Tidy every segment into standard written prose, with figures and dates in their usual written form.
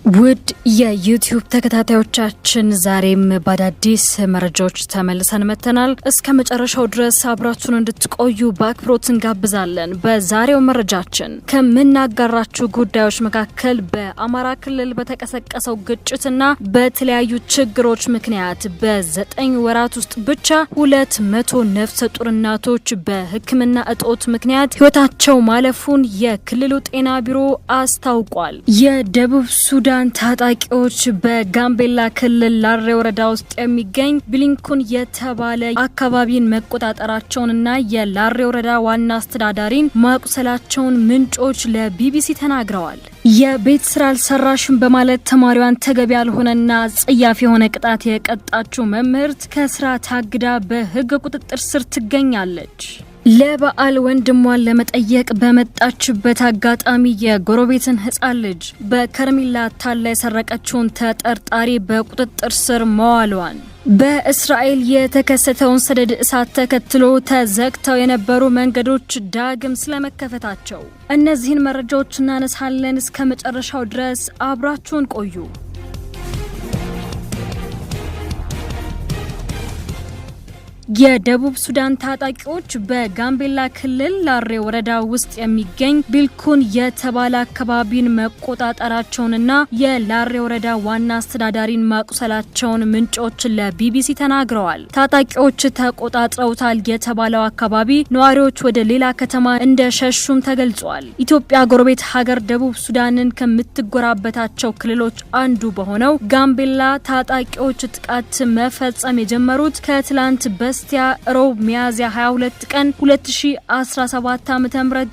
ውድ የዩቲዩብ ተከታታዮቻችን ዛሬም በአዳዲስ መረጃዎች ተመልሰን መተናል። እስከ መጨረሻው ድረስ አብራችሁን እንድትቆዩ በአክብሮት እንጋብዛለን። በዛሬው መረጃችን ከምናጋራችሁ ጉዳዮች መካከል በአማራ ክልል በተቀሰቀሰው ግጭትና በተለያዩ ችግሮች ምክንያት በ9 ወራት ውስጥ ብቻ 200 ነፍሰ ጡር እናቶች በሕክምና እጦት ምክንያት ህይወታቸው ማለፉን የክልሉ ጤና ቢሮ አስታውቋል። የደቡብ ሱዳን ታጣቂዎች በጋምቤላ ክልል ላሬ ወረዳ ውስጥ የሚገኝ ብሊንኩን የተባለ አካባቢን መቆጣጠራቸውንና የላሬ ወረዳ ዋና አስተዳዳሪን ማቁሰላቸውን ምንጮች ለቢቢሲ ተናግረዋል። የቤት ስራ አልሰራሽም በማለት ተማሪዋን ተገቢ ያልሆነና ጽያፍ የሆነ ቅጣት የቀጣችው መምህርት ከስራ ታግዳ በህግ ቁጥጥር ስር ትገኛለች። ለበዓል ወንድሟን ለመጠየቅ በመጣችበት አጋጣሚ የጎረቤትን ህፃን ልጅ በከረሜላ ታላ የሰረቀችውን ተጠርጣሪ በቁጥጥር ስር መዋሏን፣ በእስራኤል የተከሰተውን ሰደድ እሳት ተከትሎ ተዘግተው የነበሩ መንገዶች ዳግም ስለመከፈታቸው፣ እነዚህን መረጃዎች እናነሳለን። እስከ መጨረሻው ድረስ አብራችሁን ቆዩ። የደቡብ ሱዳን ታጣቂዎች በጋምቤላ ክልል ላሬ ወረዳ ውስጥ የሚገኝ ቢልኩን የተባለ አካባቢን መቆጣጠራቸውንና የላሬ ወረዳ ዋና አስተዳዳሪን ማቁሰላቸውን ምንጮች ለቢቢሲ ተናግረዋል። ታጣቂዎች ተቆጣጥረውታል የተባለው አካባቢ ነዋሪዎች ወደ ሌላ ከተማ እንደሸሹም ተገልጿል። ኢትዮጵያ ጎረቤት ሀገር ደቡብ ሱዳንን ከምትጎራበታቸው ክልሎች አንዱ በሆነው ጋምቤላ ታጣቂዎች ጥቃት መፈጸም የጀመሩት ከትላንት በስቲያ ሮብ ሚያዝያ 22 ቀን 2017 ዓ.ም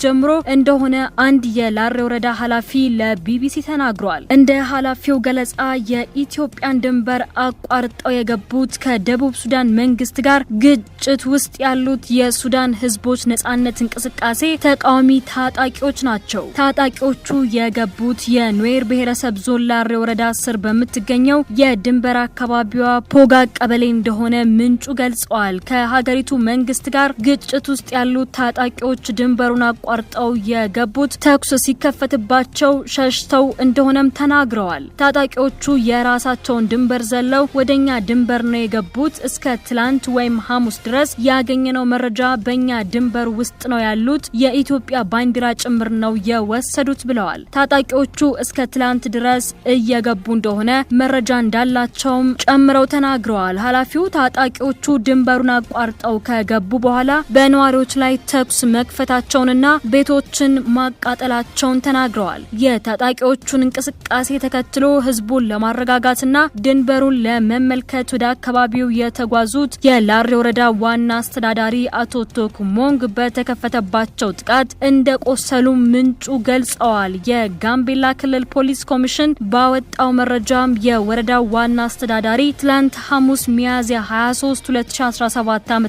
ጀምሮ እንደሆነ አንድ የላሬ ወረዳ ኃላፊ ለቢቢሲ ተናግሯል። እንደ ኃላፊው ገለጻ የኢትዮጵያን ድንበር አቋርጠው የገቡት ከደቡብ ሱዳን መንግስት ጋር ግጭት ውስጥ ያሉት የሱዳን ህዝቦች ነጻነት እንቅስቃሴ ተቃዋሚ ታጣቂዎች ናቸው። ታጣቂዎቹ የገቡት የኑዌር ብሔረሰብ ዞን ላሬ ወረዳ ስር በምትገኘው የድንበር አካባቢዋ ፖጋ ቀበሌ እንደሆነ ምንጩ ገልጸዋል። ከሀገሪቱ መንግስት ጋር ግጭት ውስጥ ያሉት ታጣቂዎች ድንበሩን አቋርጠው የገቡት ተኩስ ሲከፈትባቸው ሸሽተው እንደሆነም ተናግረዋል። ታጣቂዎቹ የራሳቸውን ድንበር ዘለው ወደኛ ድንበር ነው የገቡት። እስከ ትላንት ወይም ሐሙስ ድረስ ያገኘነው መረጃ በእኛ ድንበር ውስጥ ነው ያሉት፣ የኢትዮጵያ ባንዲራ ጭምር ነው የወሰዱት ብለዋል። ታጣቂዎቹ እስከ ትላንት ድረስ እየገቡ እንደሆነ መረጃ እንዳላቸውም ጨምረው ተናግረዋል። ኃላፊው ታጣቂዎቹ ድንበሩን አቋርጠው ከገቡ በኋላ በነዋሪዎች ላይ ተኩስ መክፈታቸውንና ቤቶችን ማቃጠላቸውን ተናግረዋል። የታጣቂዎቹን እንቅስቃሴ ተከትሎ ህዝቡን ለማረጋጋትና ድንበሩን ለመመልከት ወደ አካባቢው የተጓዙት የላሬ ወረዳ ዋና አስተዳዳሪ አቶ ቶኩሞንግ በተከፈተባቸው ጥቃት እንደቆሰሉ ምንጩ ገልጸዋል። የጋምቤላ ክልል ፖሊስ ኮሚሽን ባወጣው መረጃም የወረዳው ዋና አስተዳዳሪ ትላንት ሐሙስ ሚያዝያ 23 2017 ዓ.ም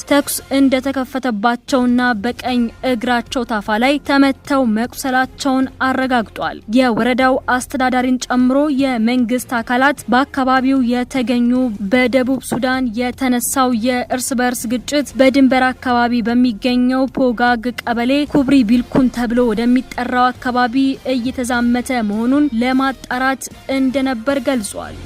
ተኩስ እንደተከፈተባቸውና በቀኝ እግራቸው ታፋ ላይ ተመተው መቁሰላቸውን አረጋግጧል። የወረዳው አስተዳዳሪን ጨምሮ የመንግስት አካላት በአካባቢው የተገኙ በደቡብ ሱዳን የተነሳው የእርስ በርስ ግጭት በድንበር አካባቢ በሚገኘው ፖጋግ ቀበሌ ኩብሪ ቢልኩን ተብሎ ወደሚጠራው አካባቢ እየተዛመተ መሆኑን ለማጣራት እንደነበር ገልጿል።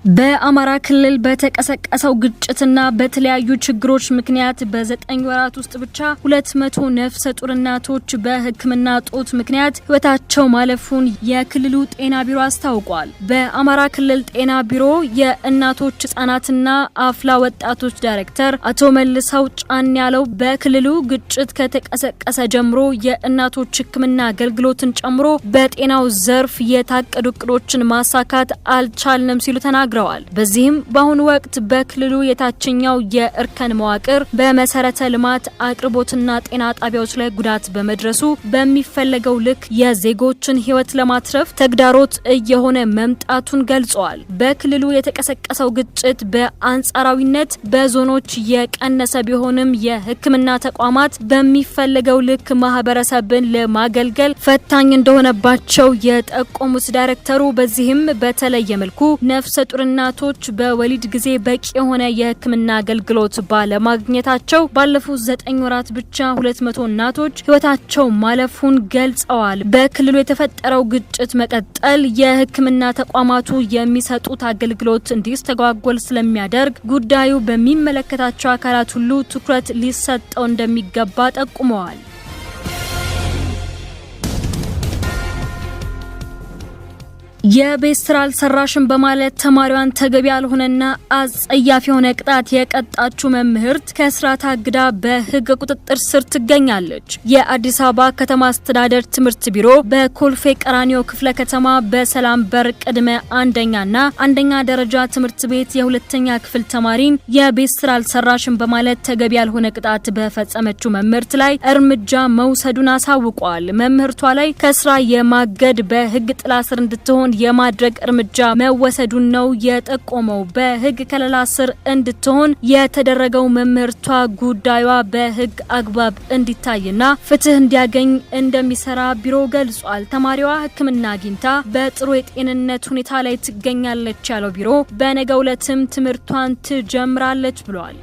በአማራ ክልል በተቀሰቀሰው ግጭትና በተለያዩ ችግሮች ምክንያት በ9 ወራት ውስጥ ብቻ 200 ነፍሰ ጡር እናቶች በሕክምና ጦት ምክንያት ህይወታቸው ማለፉን የክልሉ ጤና ቢሮ አስታውቋል። በአማራ ክልል ጤና ቢሮ የእናቶች ህጻናትና አፍላ ወጣቶች ዳይሬክተር አቶ መልሰው ጫን ያለው በክልሉ ግጭት ከተቀሰቀሰ ጀምሮ የእናቶች ሕክምና አገልግሎትን ጨምሮ በጤናው ዘርፍ የታቀዱ እቅዶችን ማሳካት አልቻልንም ሲሉ ተናግረዋል። በዚህም በአሁኑ ወቅት በክልሉ የታችኛው የእርከን መዋቅር በመሰረተ ልማት አቅርቦትና ጤና ጣቢያዎች ላይ ጉዳት በመድረሱ በሚፈለገው ልክ የዜጎችን ህይወት ለማትረፍ ተግዳሮት እየሆነ መምጣቱን ገልጸዋል። በክልሉ የተቀሰቀሰው ግጭት በአንጻራዊነት በዞኖች የቀነሰ ቢሆንም የህክምና ተቋማት በሚፈለገው ልክ ማህበረሰብን ለማገልገል ፈታኝ እንደሆነባቸው የጠቆሙት ዳይሬክተሩ በዚህም በተለየ መልኩ ነፍሰ ጡር ቁጥር እናቶች በወሊድ ጊዜ በቂ የሆነ የሕክምና አገልግሎት ባለማግኘታቸው ባለፉት 9 ወራት ብቻ 200 እናቶች ህይወታቸው ማለፉን ገልጸዋል። በክልሉ የተፈጠረው ግጭት መቀጠል የሕክምና ተቋማቱ የሚሰጡት አገልግሎት እንዲስተጓጎል ስለሚያደርግ ጉዳዩ በሚመለከታቸው አካላት ሁሉ ትኩረት ሊሰጠው እንደሚገባ ጠቁመዋል። የቤት ስራ አልሰራሽም በማለት ተማሪዋን ተገቢ ያልሆነና አጸያፊ የሆነ ቅጣት የቀጣችው መምህርት ከስራ ታግዳ በህግ ቁጥጥር ስር ትገኛለች። የአዲስ አበባ ከተማ አስተዳደር ትምህርት ቢሮ በኮልፌ ቀራኒዮ ክፍለ ከተማ በሰላም በር ቅድመ አንደኛና አንደኛ ደረጃ ትምህርት ቤት የሁለተኛ ክፍል ተማሪን የቤት ስራ አልሰራሽም በማለት ተገቢ ያልሆነ ቅጣት በፈጸመችው መምህርት ላይ እርምጃ መውሰዱን አሳውቋል። መምህርቷ ላይ ከስራ የማገድ በህግ ጥላ ስር እንድትሆን የማድረግ እርምጃ መወሰዱን ነው የጠቆመው። በህግ ከለላ ስር እንድትሆን የተደረገው መምህርቷ ጉዳዩዋ በህግ አግባብ እንዲታይና ፍትህ እንዲያገኝ እንደሚሰራ ቢሮ ገልጿል። ተማሪዋ ሕክምና አግኝታ በጥሩ የጤንነት ሁኔታ ላይ ትገኛለች ያለው ቢሮ በነገው ዕለትም ትምህርቷን ትጀምራለች ብሏል።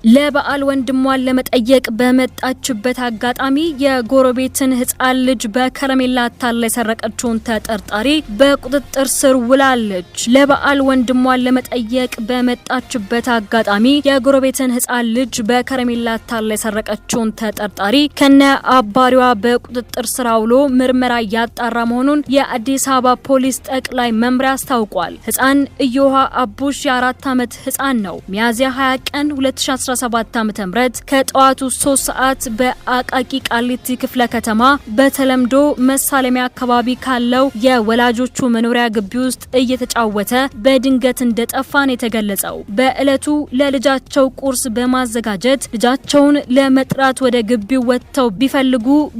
ለበዓል ወንድሟን ለመጠየቅ በመጣችበት አጋጣሚ የጎረቤትን ህፃን ልጅ በከረሜላ አታላ የሰረቀችውን ተጠርጣሪ በቁጥጥር ስር ውላለች። ለበዓል ወንድሟን ለመጠየቅ በመጣችበት አጋጣሚ የጎረቤትን ህፃን ልጅ በከረሜላ አታላ የሰረቀችውን ተጠርጣሪ ከነ አባሪዋ በቁጥጥር ስር አውሎ ምርመራ ያጣራ መሆኑን የአዲስ አበባ ፖሊስ ጠቅላይ መምሪያ አስታውቋል። ህፃን እዮሃ አቡሽ የ4 ዓመት ህፃን ነው። ሚያዝያ 20 ቀን 2017 ዓ.ም ከጠዋቱ 3 ሰዓት በአቃቂ ቃሊቲ ክፍለ ከተማ በተለምዶ መሳለሚያ አካባቢ ካለው የወላጆቹ መኖሪያ ግቢ ውስጥ እየተጫወተ በድንገት እንደጠፋን የተገለጸው። በእለቱ ለልጃቸው ቁርስ በማዘጋጀት ልጃቸውን ለመጥራት ወደ ግቢው ወጥተው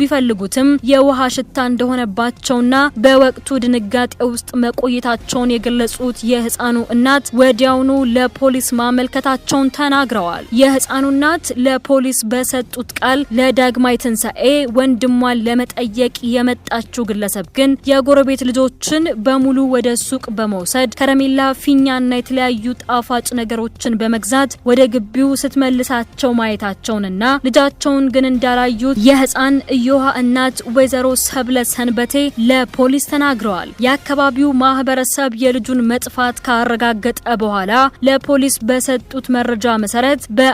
ቢፈልጉትም የውሃ ሽታ እንደሆነባቸውና በወቅቱ ድንጋጤ ውስጥ መቆየታቸውን የገለጹት የህፃኑ እናት ወዲያውኑ ለፖሊስ ማመልከታቸውን ተናግረዋል። የህፃኑ እናት ለፖሊስ በሰጡት ቃል ለዳግማይ ትንሳኤ ወንድሟን ለመጠየቅ የመጣችው ግለሰብ ግን የጎረቤት ልጆችን በሙሉ ወደ ሱቅ በመውሰድ ከረሜላ፣ ፊኛና የተለያዩ ጣፋጭ ነገሮችን በመግዛት ወደ ግቢው ስትመልሳቸው ማየታቸውንና ልጃቸውን ግን እንዳላዩት የህፃን እዮሃ እናት ወይዘሮ ሰብለ ሰንበቴ ለፖሊስ ተናግረዋል። የአካባቢው ማህበረሰብ የልጁን መጥፋት ካረጋገጠ በኋላ ለፖሊስ በሰጡት መረጃ መሰረት በ48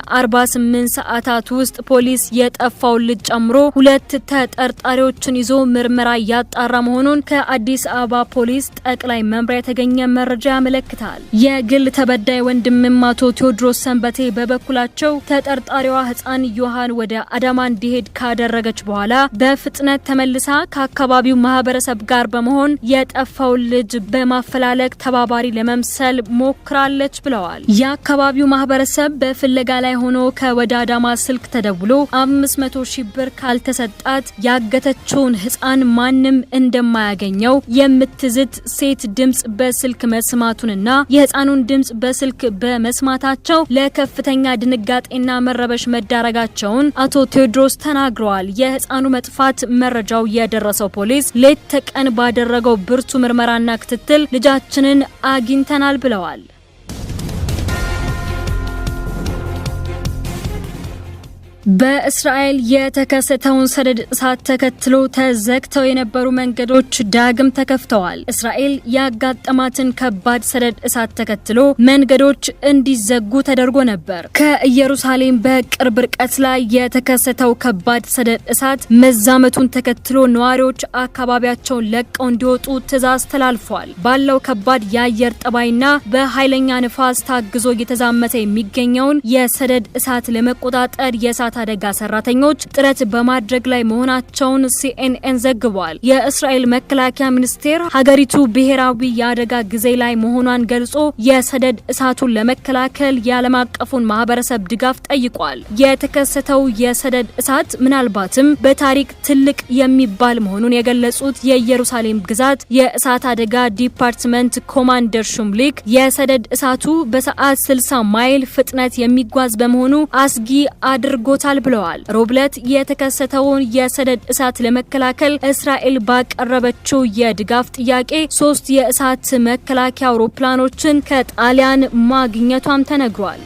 ሰዓታት ውስጥ ፖሊስ የጠፋውን ልጅ ጨምሮ 2 ተጠርጣሪዎችን ይዞ ምርመራ ያጣራ መሆኑን ከአዲስ አበባ ፖሊስ ጠቅላይ መምሪያ የተገኘ መረጃ ያመለክታል። የግል ተበዳይ ወንድም አቶ ቴዎድሮስ ሰንበቴ በበኩላቸው ተጠርጣሪዋ ህፃን ዮሐን ወደ አዳማ እንዲሄድ ካደረገች በኋላ በፍጥነት ተመልሳ ከአካባቢው ማህበረሰብ ጋር በመሆን የጠፋውን ልጅ በማፈላለግ ተባባሪ ለመምሰል ሞክራለች ብለዋል። የአካባቢው ማህበረሰብ በፍለጋ ላይ ሆኖ ከወደ አዳማ ስልክ ተደውሎ 500 ሺህ ብር ካልተሰጣት ያገተችውን ህፃን ማንም እንደማያገኘው የምትዝት ሴት ድምጽ በስልክ መስማቱንና የህፃኑን ድምጽ በስልክ በመስማታቸው ለከፍተኛ ድንጋጤና መረበሽ መዳረጋቸውን አቶ ቴዎድሮስ ተናግረዋል። የህፃኑ መጥፋት መረጃው የደረሰው ፖሊስ ሌት ተቀን ባደረገው ብርቱ ምርመራና ክትትል ልጃችንን አግኝተናል ብለዋል። በእስራኤል የተከሰተውን ሰደድ እሳት ተከትሎ ተዘግተው የነበሩ መንገዶች ዳግም ተከፍተዋል። እስራኤል ያጋጠማትን ከባድ ሰደድ እሳት ተከትሎ መንገዶች እንዲዘጉ ተደርጎ ነበር። ከኢየሩሳሌም በቅርብ ርቀት ላይ የተከሰተው ከባድ ሰደድ እሳት መዛመቱን ተከትሎ ነዋሪዎች አካባቢያቸውን ለቀው እንዲወጡ ትዕዛዝ ተላልፏል። ባለው ከባድ የአየር ጠባይና በኃይለኛ ንፋስ ታግዞ እየተዛመተ የሚገኘውን የሰደድ እሳት ለመቆጣጠር የእሳት አደጋ ሰራተኞች ጥረት በማድረግ ላይ መሆናቸውን ሲኤንኤን ዘግቧል። የእስራኤል መከላከያ ሚኒስቴር ሀገሪቱ ብሔራዊ የአደጋ ጊዜ ላይ መሆኗን ገልጾ የሰደድ እሳቱን ለመከላከል የዓለም አቀፉን ማህበረሰብ ድጋፍ ጠይቋል። የተከሰተው የሰደድ እሳት ምናልባትም በታሪክ ትልቅ የሚባል መሆኑን የገለጹት የኢየሩሳሌም ግዛት የእሳት አደጋ ዲፓርትመንት ኮማንደር ሹምሊክ የሰደድ እሳቱ በሰዓት 60 ማይል ፍጥነት የሚጓዝ በመሆኑ አስጊ አድርጎ አድርጎታል ብለዋል። ሮብለት የተከሰተውን የሰደድ እሳት ለመከላከል እስራኤል ባቀረበችው የድጋፍ ጥያቄ 3 የእሳት መከላከያ አውሮፕላኖችን ከጣሊያን ማግኘቷም ተነግሯል።